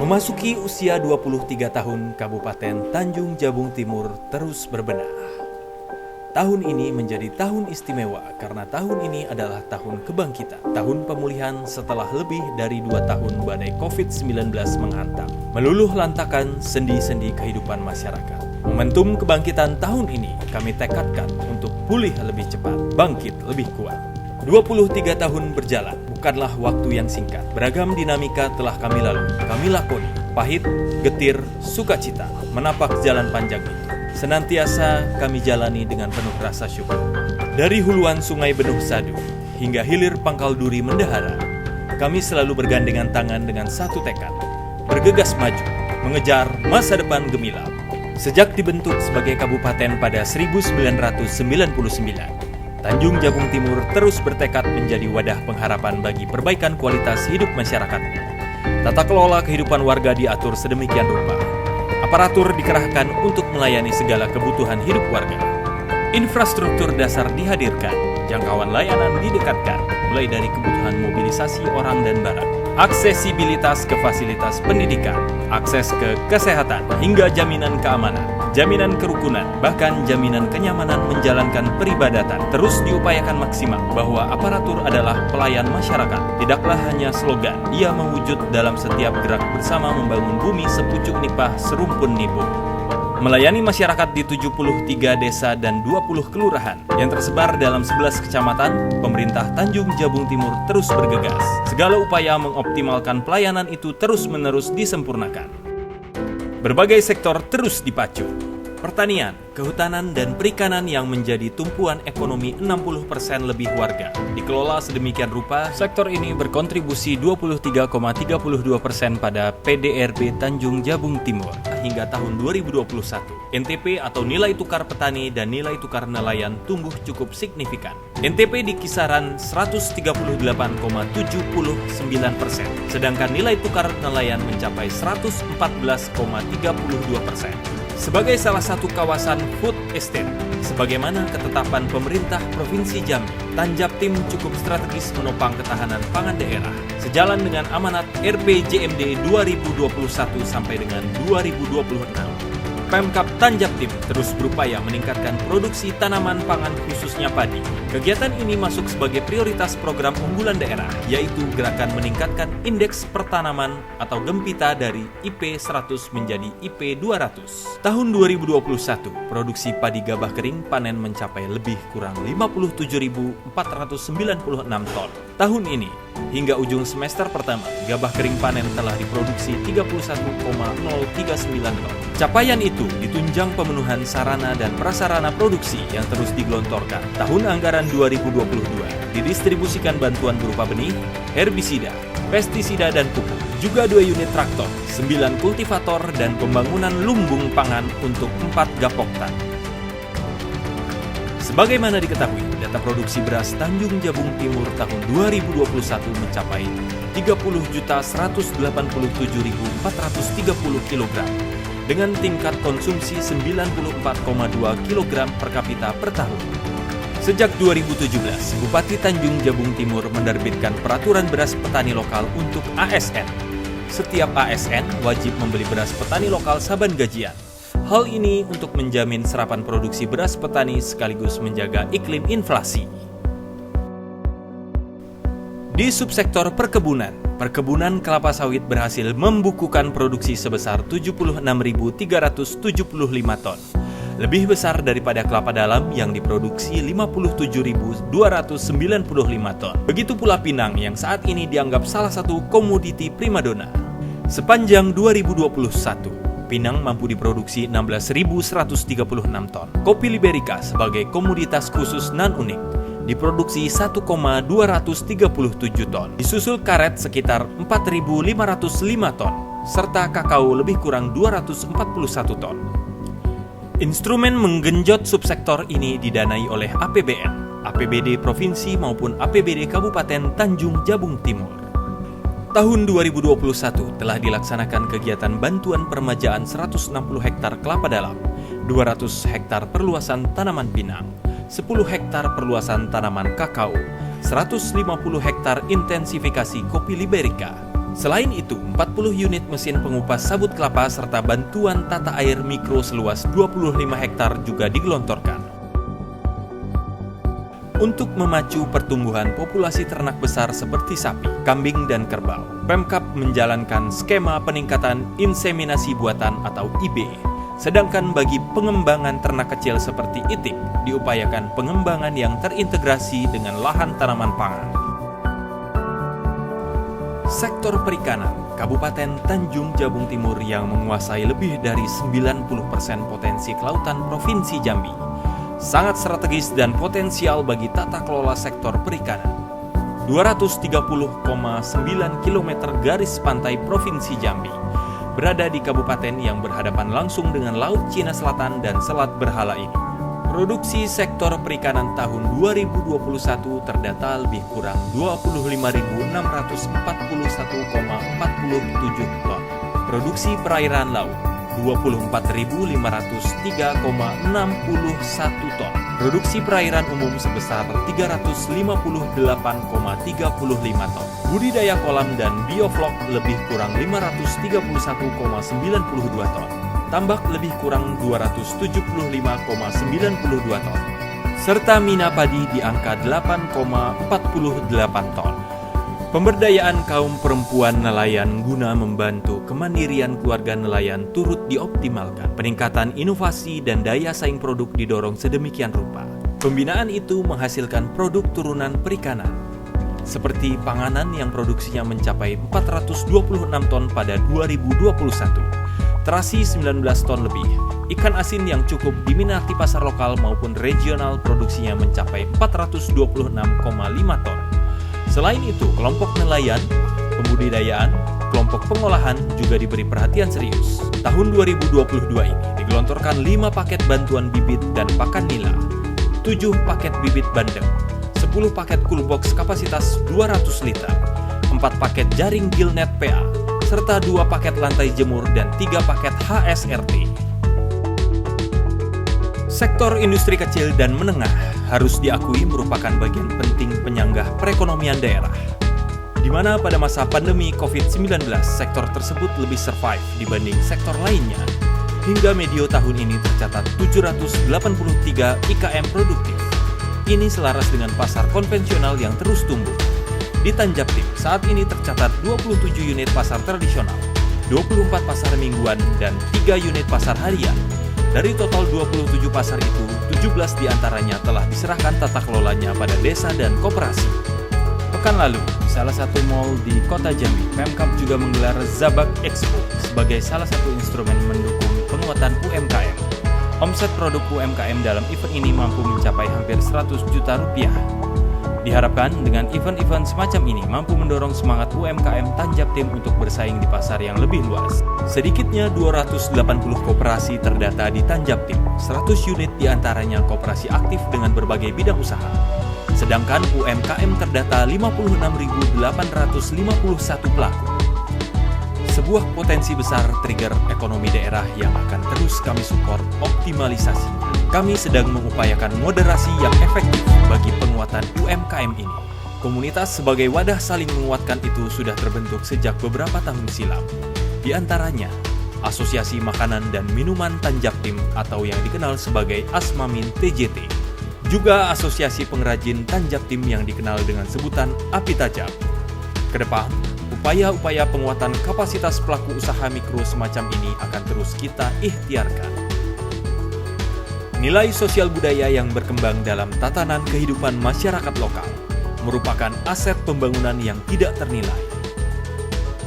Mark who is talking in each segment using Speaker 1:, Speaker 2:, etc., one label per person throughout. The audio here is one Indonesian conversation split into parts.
Speaker 1: Memasuki usia 23 tahun, Kabupaten Tanjung Jabung Timur terus berbenah. Tahun ini menjadi tahun istimewa karena tahun ini adalah tahun kebangkitan. Tahun pemulihan setelah lebih dari 2 tahun badai COVID-19 menghantam, meluluh lantakan sendi-sendi kehidupan masyarakat. Momentum kebangkitan tahun ini kami tekadkan untuk pulih lebih cepat, bangkit lebih kuat. 23 tahun berjalan bukanlah waktu yang singkat. Beragam dinamika telah kami lalui, kami lakoni. Pahit, getir, sukacita, menapak jalan panjang itu senantiasa kami jalani dengan penuh rasa syukur. Dari huluan sungai Benuh Sadu hingga hilir Pangkal Duri Mendahara, kami selalu bergandengan tangan dengan satu tekad, bergegas maju, mengejar masa depan gemilang. Sejak dibentuk sebagai kabupaten pada 1999, Tanjung Jabung Timur terus bertekad menjadi wadah pengharapan bagi perbaikan kualitas hidup masyarakatnya. Tata kelola kehidupan warga diatur sedemikian rupa. Aparatur dikerahkan untuk melayani segala kebutuhan hidup warga. Infrastruktur dasar dihadirkan, jangkauan layanan didekatkan, mulai dari kebutuhan mobilisasi orang dan barang, aksesibilitas ke fasilitas pendidikan, akses ke kesehatan, hingga jaminan keamanan, jaminan kerukunan, bahkan jaminan kenyamanan menjalankan peribadatan terus diupayakan maksimal bahwa aparatur adalah pelayan masyarakat. Tidaklah hanya slogan, ia mewujud dalam setiap gerak bersama membangun bumi sepucuk nipah serumpun nibung. Melayani masyarakat di 73 desa dan 20 kelurahan yang tersebar dalam 11 kecamatan, pemerintah Tanjung Jabung Timur terus bergegas. Segala upaya mengoptimalkan pelayanan itu terus-menerus disempurnakan. Berbagai sektor terus dipacu. Pertanian, kehutanan, dan perikanan yang menjadi tumpuan ekonomi 60% lebih warga dikelola sedemikian rupa, sektor ini berkontribusi 23,32% pada PDRB Tanjung Jabung Timur hingga tahun 2021. NTP atau nilai tukar petani dan nilai tukar nelayan tumbuh cukup signifikan. NTP di kisaran 138,79%, sedangkan nilai tukar nelayan mencapai 114,32%. Sebagai salah satu kawasan food estate, sebagaimana ketetapan pemerintah Provinsi Jambi, Tanjabtim cukup strategis menopang ketahanan pangan daerah, sejalan dengan amanat RPJMD 2021 sampai dengan 2026. Pemkab Tanjabtim terus berupaya meningkatkan produksi tanaman pangan khususnya padi. Kegiatan ini masuk sebagai prioritas program unggulan daerah, yaitu gerakan meningkatkan indeks pertanaman atau Gempita dari IP 100 menjadi IP 200. Tahun 2021, produksi padi gabah kering panen mencapai lebih kurang 57.496 ton. Tahun ini, hingga ujung semester pertama, gabah kering panen telah diproduksi 31,039 ton. Capaian itu ditunjang pemenuhan sarana dan prasarana produksi yang terus digelontorkan. Tahun anggaran 2022 didistribusikan bantuan berupa benih, herbisida, pestisida, dan pupuk. Juga 2 unit traktor, 9 kultivator, dan pembangunan lumbung pangan untuk 4 gapoktan. Sebagaimana diketahui, data produksi beras Tanjung Jabung Timur tahun 2021 mencapai 30.187.430 kg dengan tingkat konsumsi 94,2 kg per kapita per tahun. Sejak 2017, Bupati Tanjung Jabung Timur menerbitkan peraturan beras petani lokal untuk ASN. Setiap ASN wajib membeli beras petani lokal saban gajian. Hal ini untuk menjamin serapan produksi beras petani sekaligus menjaga iklim inflasi. Di subsektor perkebunan kelapa sawit berhasil membukukan produksi sebesar 76.375 ton. Lebih besar daripada kelapa dalam yang diproduksi 57.295 ton. Begitu pula pinang yang saat ini dianggap salah satu komoditi primadona. Sepanjang 2021, pinang mampu diproduksi 16.136 ton. Kopi Liberica sebagai komoditas khusus non-unik diproduksi 1,237 ton. Disusul karet sekitar 4.505 ton, serta kakao lebih kurang 241 ton. Instrumen menggenjot subsektor ini didanai oleh APBN, APBD Provinsi maupun APBD Kabupaten Tanjung Jabung Timur. Tahun 2021 telah dilaksanakan kegiatan bantuan permajaan 160 hektar kelapa dalam, 200 hektar perluasan tanaman pinang, 10 hektar perluasan tanaman kakao, 150 hektar intensifikasi kopi Liberica. Selain itu, 40 unit mesin pengupas sabut kelapa serta bantuan tata air mikro seluas 25 hektar juga digelontorkan. Untuk memacu pertumbuhan populasi ternak besar seperti sapi, kambing, dan kerbau, Pemkab menjalankan skema peningkatan inseminasi buatan atau IB. Sedangkan bagi pengembangan ternak kecil seperti itik, diupayakan pengembangan yang terintegrasi dengan lahan tanaman pangan. Sektor perikanan, Kabupaten Tanjung Jabung Timur yang menguasai lebih dari 90% potensi kelautan Provinsi Jambi, sangat strategis dan potensial bagi tata kelola sektor perikanan. 230,9 km garis pantai Provinsi Jambi berada di kabupaten yang berhadapan langsung dengan Laut Cina Selatan dan Selat Berhala ini. Produksi sektor perikanan tahun 2021 terdata lebih kurang 25.641,47 ton. Produksi perairan laut 24.503,61 ton. Produksi perairan umum sebesar 358,35 ton. Budidaya kolam dan bioflok lebih kurang 531,92 ton. Tambak lebih kurang 275,92 ton. Serta mina padi di angka 8,48 ton. Pemberdayaan kaum perempuan nelayan guna membantu kemandirian keluarga nelayan turut dioptimalkan. Peningkatan inovasi dan daya saing produk didorong sedemikian rupa. Pembinaan itu menghasilkan produk turunan perikanan, seperti panganan yang produksinya mencapai 426 ton pada 2021, terasi 19 ton lebih, ikan asin yang cukup diminati pasar lokal maupun regional produksinya mencapai 426,5 ton. Selain itu, kelompok nelayan, pembudidayaan, kelompok pengolahan juga diberi perhatian serius. Tahun 2022 ini digelontorkan 5 paket bantuan bibit dan pakan nila, 7 paket bibit bandeng, 10 paket coolbox kapasitas 200 liter, 4 paket jaring gillnet PA, serta 2 paket lantai jemur dan 3 paket HSRT. Sektor industri kecil dan menengah harus diakui merupakan bagian penting penyanggah perekonomian daerah, di mana pada masa pandemi COVID-19 sektor tersebut lebih survive dibanding sektor lainnya. Hingga medio tahun ini tercatat 783 IKM produktif. Ini selaras dengan pasar konvensional yang terus tumbuh. Di Tanjaptim saat ini tercatat 27 unit pasar tradisional, 24 pasar mingguan, dan 3 unit pasar harian. Dari total 27 pasar itu, 17 diantaranya telah diserahkan tata kelolanya pada desa dan koperasi. Pekan lalu, salah satu mal di kota Jambi, Pemkab juga menggelar Zabak Expo sebagai salah satu instrumen mendukung penguatan UMKM. Omset produk UMKM dalam event ini mampu mencapai hampir 100 juta rupiah. Diharapkan dengan event-event semacam ini mampu mendorong semangat UMKM Tanjaptim untuk bersaing di pasar yang lebih luas. Sedikitnya 280 koperasi terdata di Tanjaptim, 100 unit diantaranya koperasi aktif dengan berbagai bidang usaha. Sedangkan UMKM terdata 56.851 pelaku. Sebuah potensi besar trigger ekonomi daerah yang akan terus kami support optimalisasinya. Kami sedang mengupayakan moderasi yang efektif bagi penguatan UMKM ini. Komunitas sebagai wadah saling menguatkan itu sudah terbentuk sejak beberapa tahun silam. Di antaranya, Asosiasi Makanan dan Minuman Tanjaptim atau yang dikenal sebagai Asmamin TJT. Juga Asosiasi Pengrajin Tanjaptim yang dikenal dengan sebutan Api Tajam. Kedepan, upaya-upaya penguatan kapasitas pelaku usaha mikro semacam ini akan terus kita ikhtiarkan. Nilai sosial budaya yang berkembang dalam tatanan kehidupan masyarakat lokal merupakan aset pembangunan yang tidak ternilai.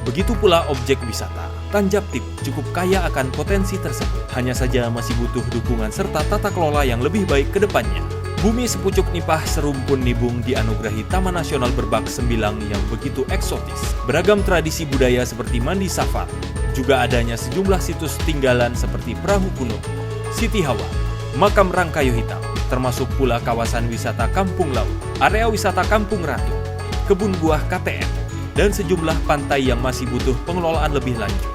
Speaker 1: Begitu pula objek wisata. Tanjaptim cukup kaya akan potensi tersebut, hanya saja masih butuh dukungan serta tata kelola yang lebih baik ke depannya. Bumi sepucuk nipah serumpun nibung dianugerahi Taman Nasional Berbak Sembilang yang begitu eksotis. Beragam tradisi budaya seperti mandi safar, juga adanya sejumlah situs tinggalan seperti Perahu Kuno, Siti Hawa, Makam Rangkayo Hitam, termasuk pula kawasan wisata Kampung Laut, area wisata Kampung Ratu, kebun buah KTM, dan sejumlah pantai yang masih butuh pengelolaan lebih lanjut.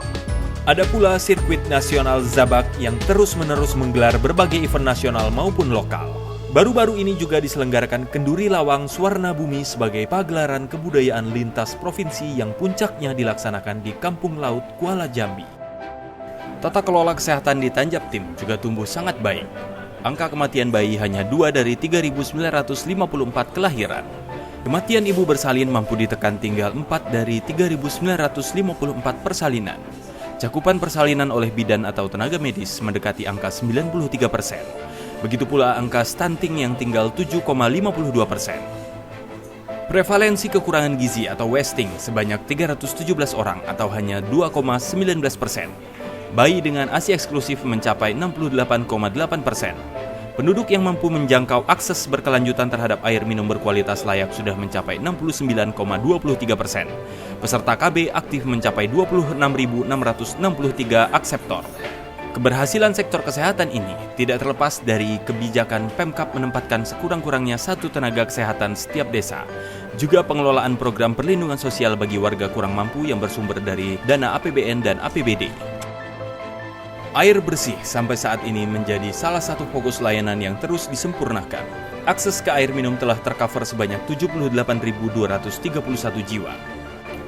Speaker 1: Ada pula sirkuit nasional Zabak yang terus-menerus menggelar berbagai event nasional maupun lokal. Baru-baru ini juga diselenggarakan Kenduri Lawang Swarna Bumi sebagai pagelaran kebudayaan lintas provinsi yang puncaknya dilaksanakan di Kampung Laut Kuala Jambi. Tata kelola kesehatan di Tanjab Tim juga tumbuh sangat baik. Angka kematian bayi hanya 2 dari 3.954 kelahiran. Kematian ibu bersalin mampu ditekan tinggal 4 dari 3.954 persalinan. Cakupan persalinan oleh bidan atau tenaga medis mendekati angka 93%. Begitu pula angka stunting yang tinggal 7,52%. Prevalensi kekurangan gizi atau wasting sebanyak 317 orang atau hanya 2,19%. Bayi dengan ASI eksklusif mencapai 68,8%. Penduduk yang mampu menjangkau akses berkelanjutan terhadap air minum berkualitas layak sudah mencapai 69,23%. Peserta KB aktif mencapai 26.663 akseptor. Keberhasilan sektor kesehatan ini tidak terlepas dari kebijakan Pemkab menempatkan sekurang-kurangnya 1 tenaga kesehatan setiap desa, juga pengelolaan program perlindungan sosial bagi warga kurang mampu yang bersumber dari dana APBN dan APBD. Air bersih sampai saat ini menjadi salah satu fokus layanan yang terus disempurnakan. Akses ke air minum telah tercover sebanyak 78.231 jiwa.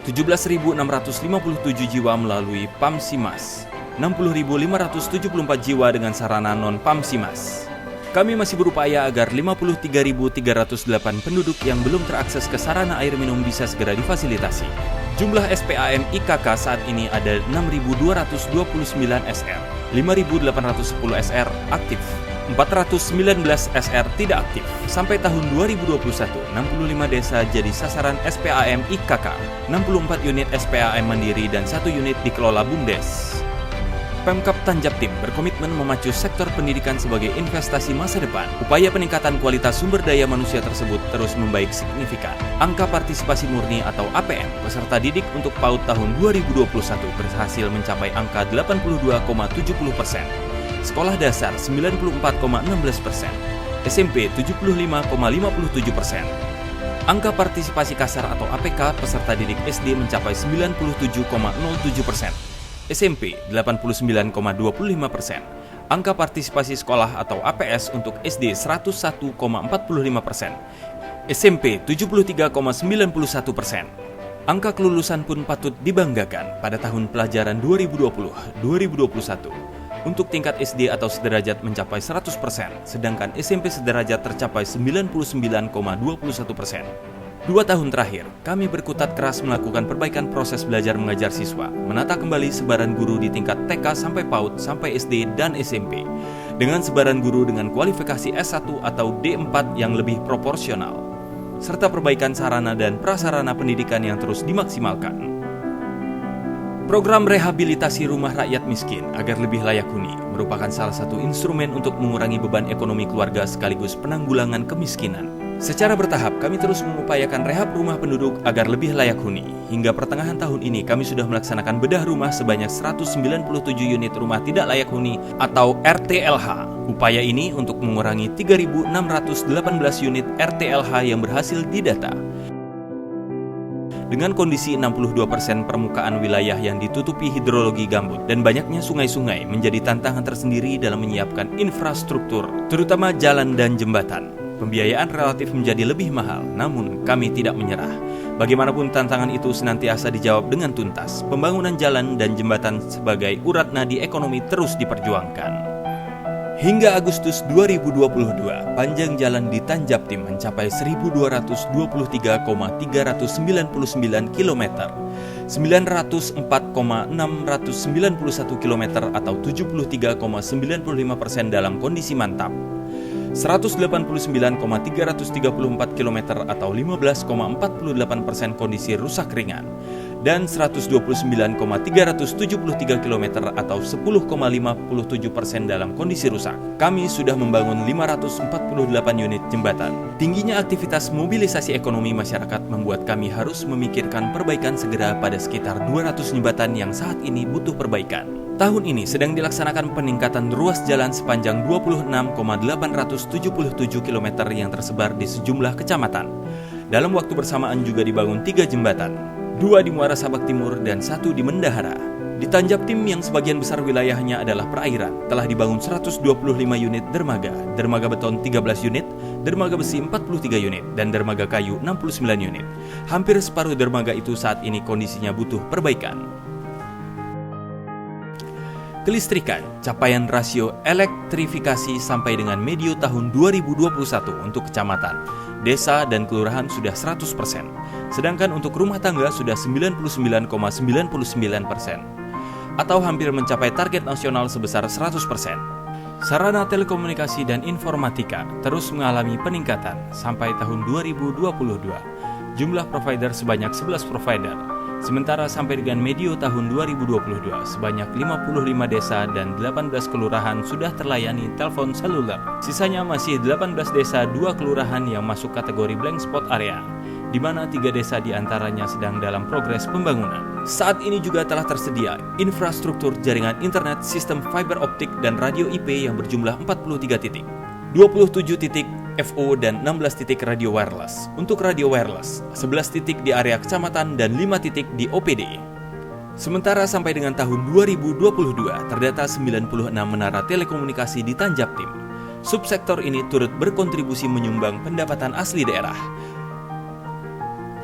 Speaker 1: 17.657 jiwa melalui PAMSIMAS. 60.574 jiwa dengan sarana non-PAMSIMAS. Kami masih berupaya agar 53.308 penduduk yang belum terakses ke sarana air minum bisa segera difasilitasi. Jumlah SPAM IKK saat ini ada 6.229 SR, 5.810 SR aktif, 419 SR tidak aktif. Sampai tahun 2021, 65 desa jadi sasaran SPAM IKK, 64 unit SPAM mandiri dan 1 unit dikelola BUMDes. Pemkab Tanjab Tim berkomitmen memacu sektor pendidikan sebagai investasi masa depan. Upaya peningkatan kualitas sumber daya manusia tersebut terus membaik signifikan. Angka partisipasi murni atau APM peserta didik untuk PAUD tahun 2021 berhasil mencapai angka 82,70%, sekolah dasar 94,16%, SMP 75,57%. Angka partisipasi kasar atau APK peserta didik SD mencapai 97,07%. SMP 89,25%, angka partisipasi sekolah atau APS untuk SD 101,45%, SMP 73,91%. Angka kelulusan pun patut dibanggakan pada tahun pelajaran 2020-2021. Untuk tingkat SD atau sederajat mencapai 100%, sedangkan SMP sederajat tercapai 99,21%. 2 tahun terakhir, kami berkutat keras melakukan perbaikan proses belajar mengajar siswa, menata kembali sebaran guru di tingkat TK sampai PAUD sampai SD dan SMP, dengan sebaran guru dengan kualifikasi S1 atau D4 yang lebih proporsional, serta perbaikan sarana dan prasarana pendidikan yang terus dimaksimalkan. Program rehabilitasi rumah rakyat miskin agar lebih layak huni merupakan salah satu instrumen untuk mengurangi beban ekonomi keluarga sekaligus penanggulangan kemiskinan. Secara bertahap, kami terus mengupayakan rehab rumah penduduk agar lebih layak huni. Hingga pertengahan tahun ini, kami sudah melaksanakan bedah rumah sebanyak 197 unit rumah tidak layak huni atau RTLH. Upaya ini untuk mengurangi 3.618 unit RTLH yang berhasil didata. Dengan kondisi 62% permukaan wilayah yang ditutupi hidrologi gambut dan banyaknya sungai-sungai menjadi tantangan tersendiri dalam menyiapkan infrastruktur, terutama jalan dan jembatan. Pembiayaan relatif menjadi lebih mahal, namun kami tidak menyerah. Bagaimanapun tantangan itu senantiasa dijawab dengan tuntas. Pembangunan jalan dan jembatan sebagai urat nadi ekonomi terus diperjuangkan. Hingga Agustus 2022, panjang jalan di Tanjab Tim mencapai 1.223,399 km, 904,691 km atau 73,95% dalam kondisi mantap. 189,334 km atau 15,48% kondisi rusak ringan, dan 129,373 km atau 10,57% dalam kondisi rusak. Kami sudah membangun 548 unit jembatan. Tingginya aktivitas mobilisasi ekonomi masyarakat membuat kami harus memikirkan perbaikan segera pada sekitar 200 jembatan yang saat ini butuh perbaikan. Tahun ini sedang dilaksanakan peningkatan ruas jalan sepanjang 26,877 km yang tersebar di sejumlah kecamatan. Dalam waktu bersamaan juga dibangun 3 jembatan, 2 di Muara Sabak Timur dan 1 di Mendahara. Di Tanjab Tim yang sebagian besar wilayahnya adalah perairan, telah dibangun 125 unit dermaga beton 13 unit, dermaga besi 43 unit, dan dermaga kayu 69 unit. Hampir separuh dermaga itu saat ini kondisinya butuh perbaikan. Kelistrikan, capaian rasio elektrifikasi sampai dengan medio tahun 2021 untuk kecamatan, desa, dan kelurahan sudah 100%, sedangkan untuk rumah tangga sudah 99,99%, atau hampir mencapai target nasional sebesar 100%. Sarana telekomunikasi dan informatika terus mengalami peningkatan sampai tahun 2022. Jumlah provider sebanyak 11 provider. Sementara sampai dengan medio tahun 2022, sebanyak 55 desa dan 18 kelurahan sudah terlayani telepon seluler. Sisanya masih 18 desa, 2 kelurahan yang masuk kategori blank spot area, di mana 3 desa diantaranya sedang dalam progres pembangunan. Saat ini juga telah tersedia infrastruktur jaringan internet, sistem fiber optik, dan radio IP yang berjumlah 43 titik, 27 titik FO dan 16 titik radio wireless. Untuk radio wireless, 11 titik di area kecamatan dan 5 titik di OPD. Sementara sampai dengan tahun 2022, terdata 96 menara telekomunikasi di Tanjab Tim. Subsektor ini turut berkontribusi menyumbang pendapatan asli daerah.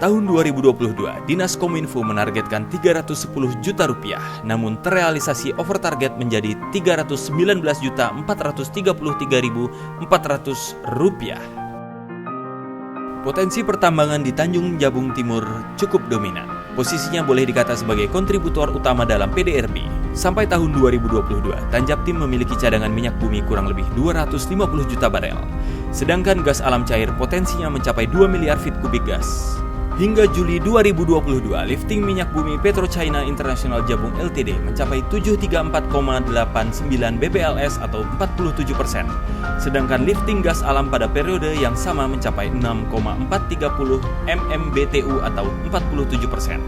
Speaker 1: Tahun 2022, Dinas Kominfo menargetkan 310 juta rupiah, namun terrealisasi over target menjadi 319.433.400 rupiah. Potensi pertambangan di Tanjung Jabung Timur cukup dominan. Posisinya boleh dikata sebagai kontributor utama dalam PDRB. Sampai tahun 2022, Tanjab Tim memiliki cadangan minyak bumi kurang lebih 250 juta barel. Sedangkan gas alam cair potensinya mencapai 2 miliar feet kubik gas. Hingga Juli 2022, lifting minyak bumi PetroChina International Jabung Ltd mencapai 734,89 BPLS atau 47%. Sedangkan lifting gas alam pada periode yang sama mencapai 6,430 MMBTU atau 47%.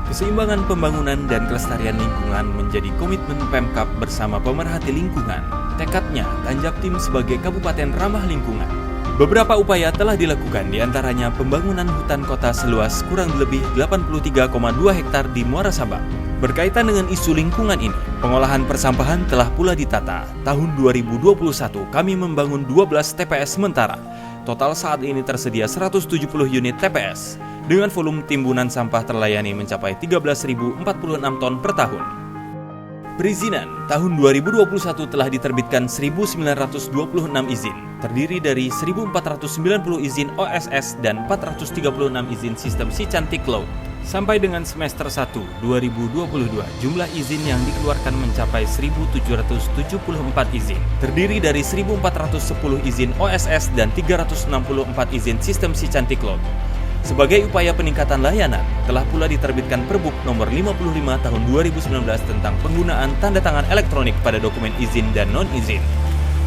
Speaker 1: Keseimbangan pembangunan dan kelestarian lingkungan menjadi komitmen Pemkab bersama pemerhati lingkungan. Tekadnya, Tanjab Tim sebagai kabupaten ramah lingkungan. Beberapa upaya telah dilakukan, diantaranya pembangunan hutan kota seluas kurang lebih 83,2 hektar di Muara Sabang. Berkaitan dengan isu lingkungan ini, pengolahan persampahan telah pula ditata. Tahun 2021 kami membangun 12 TPS sementara. Total saat ini tersedia 170 unit TPS, dengan volume timbunan sampah terlayani mencapai 13.046 ton per tahun. Perizinan tahun 2021 telah diterbitkan 1.926 izin, terdiri dari 1.490 izin OSS dan 436 izin sistem Si Cantik Laut. Sampai dengan semester 1 2022, jumlah izin yang dikeluarkan mencapai 1.774 izin, terdiri dari 1.410 izin OSS dan 364 izin sistem Si Cantik Laut. Sebagai upaya peningkatan layanan, telah pula diterbitkan Perbuk nomor 55 tahun 2019 tentang penggunaan tanda tangan elektronik pada dokumen izin dan non-izin.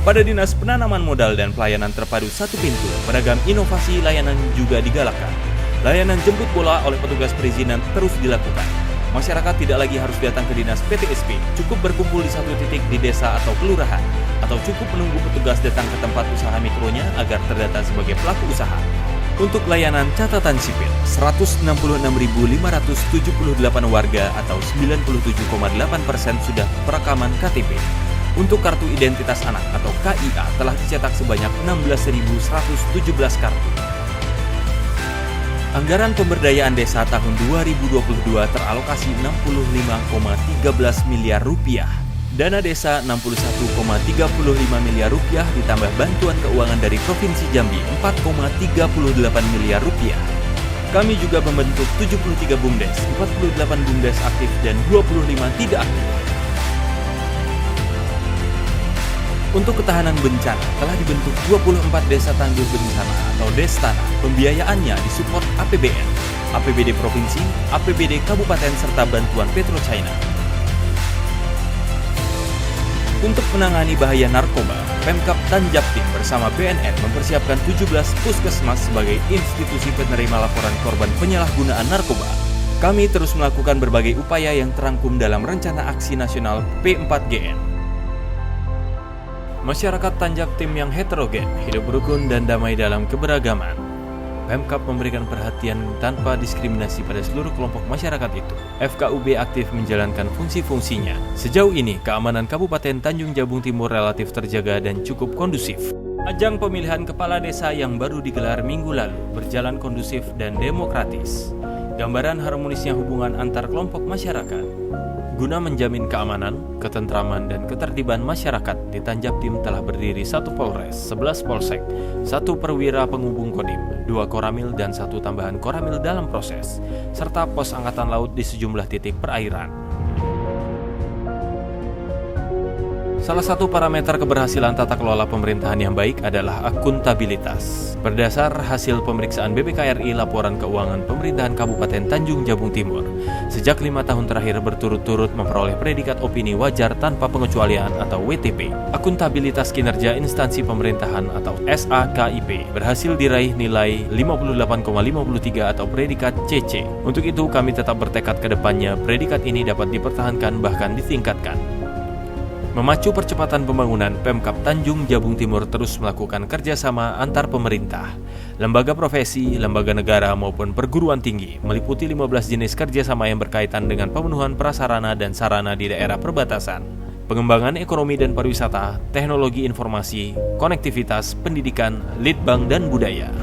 Speaker 1: Pada Dinas Penanaman Modal dan Pelayanan Terpadu Satu Pintu, beragam inovasi layanan juga digalakkan. Layanan jemput bola oleh petugas perizinan terus dilakukan. Masyarakat tidak lagi harus datang ke dinas PTSP, cukup berkumpul di satu titik di desa atau kelurahan, atau cukup menunggu petugas datang ke tempat usaha mikronya agar terdata sebagai pelaku usaha. Untuk layanan catatan sipil, 166.578 warga atau 97,8% sudah perekaman KTP. Untuk kartu identitas anak atau KIA telah dicetak sebanyak 16.117 kartu. Anggaran pemberdayaan desa tahun 2022 teralokasi 65,13 miliar rupiah. Dana desa 61,35 miliar rupiah ditambah bantuan keuangan dari Provinsi Jambi 4,38 miliar rupiah. Kami juga membentuk 73 BUMDes, 48 BUMDes aktif dan 25 tidak aktif. Untuk ketahanan bencana telah dibentuk 24 desa tangguh bencana atau Destana. Pembiayaannya disupport APBN, APBD Provinsi, APBD Kabupaten serta bantuan PetroChina. Untuk menangani bahaya narkoba, Pemkab Tanjab Tim bersama BNN mempersiapkan 17 puskesmas sebagai institusi penerima laporan korban penyalahgunaan narkoba. Kami terus melakukan berbagai upaya yang terangkum dalam Rencana Aksi Nasional P4GN. Masyarakat Tanjab Tim yang heterogen, hidup rukun dan damai dalam keberagaman. Pemkab memberikan perhatian tanpa diskriminasi pada seluruh kelompok masyarakat itu. FKUB aktif menjalankan fungsi-fungsinya. Sejauh ini, keamanan Kabupaten Tanjung Jabung Timur relatif terjaga dan cukup kondusif. Ajang pemilihan kepala desa yang baru digelar minggu lalu berjalan kondusif dan demokratis. Gambaran harmonisnya hubungan antar kelompok masyarakat. Guna menjamin keamanan, ketentraman, dan ketertiban masyarakat, di Tanjabtim telah berdiri 1 Polres, 11 Polsek, 1 Perwira Penghubung Kodim, 2 Koramil, dan 1 tambahan Koramil dalam proses, serta pos Angkatan Laut di sejumlah titik perairan. Salah satu parameter keberhasilan tata kelola pemerintahan yang baik adalah akuntabilitas. Berdasar hasil pemeriksaan BPKRI Laporan Keuangan Pemerintahan Kabupaten Tanjung Jabung Timur, sejak 5 tahun terakhir berturut-turut memperoleh predikat opini wajar tanpa pengecualian atau WTP. Akuntabilitas kinerja instansi pemerintahan atau SAKIP berhasil diraih nilai 58,53 atau predikat CC. Untuk itu kami tetap bertekad ke depannya predikat ini dapat dipertahankan bahkan ditingkatkan. Memacu percepatan pembangunan, Pemkab Tanjung Jabung Timur terus melakukan kerjasama antar pemerintah, lembaga profesi, lembaga negara maupun perguruan tinggi, meliputi 15 jenis kerjasama yang berkaitan dengan pemenuhan prasarana dan sarana di daerah perbatasan, pengembangan ekonomi dan pariwisata, teknologi informasi, konektivitas, pendidikan, litbang, dan budaya.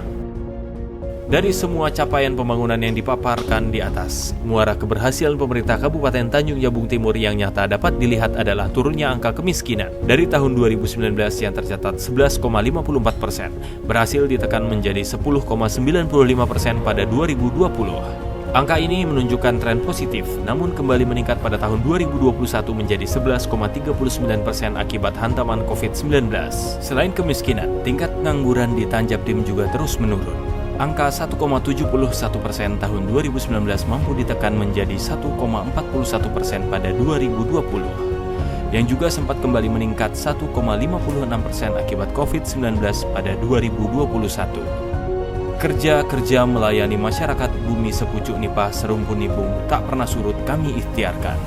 Speaker 1: Dari semua capaian pembangunan yang dipaparkan di atas, muara keberhasilan pemerintah Kabupaten Tanjung Jabung Timur yang nyata dapat dilihat adalah turunnya angka kemiskinan. Dari tahun 2019 yang tercatat 11,54%, berhasil ditekan menjadi 10,95% pada 2020. Angka ini menunjukkan tren positif, namun kembali meningkat pada tahun 2021 menjadi 11,39% akibat hantaman COVID-19. Selain kemiskinan, tingkat pengangguran di Tanjabtim juga terus menurun. Angka 1,71% tahun 2019 mampu ditekan menjadi 1,41% pada 2020, yang juga sempat kembali meningkat 1,56% akibat COVID-19 pada 2021. Kerja-kerja melayani masyarakat Bumi Sepucuk Nipah Serumpun Nibung tak pernah surut kami ikhtiarkan.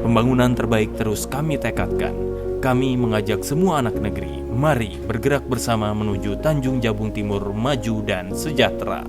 Speaker 1: Pembangunan terbaik terus kami tekadkan. Kami mengajak semua anak negeri, mari bergerak bersama menuju Tanjung Jabung Timur maju dan sejahtera.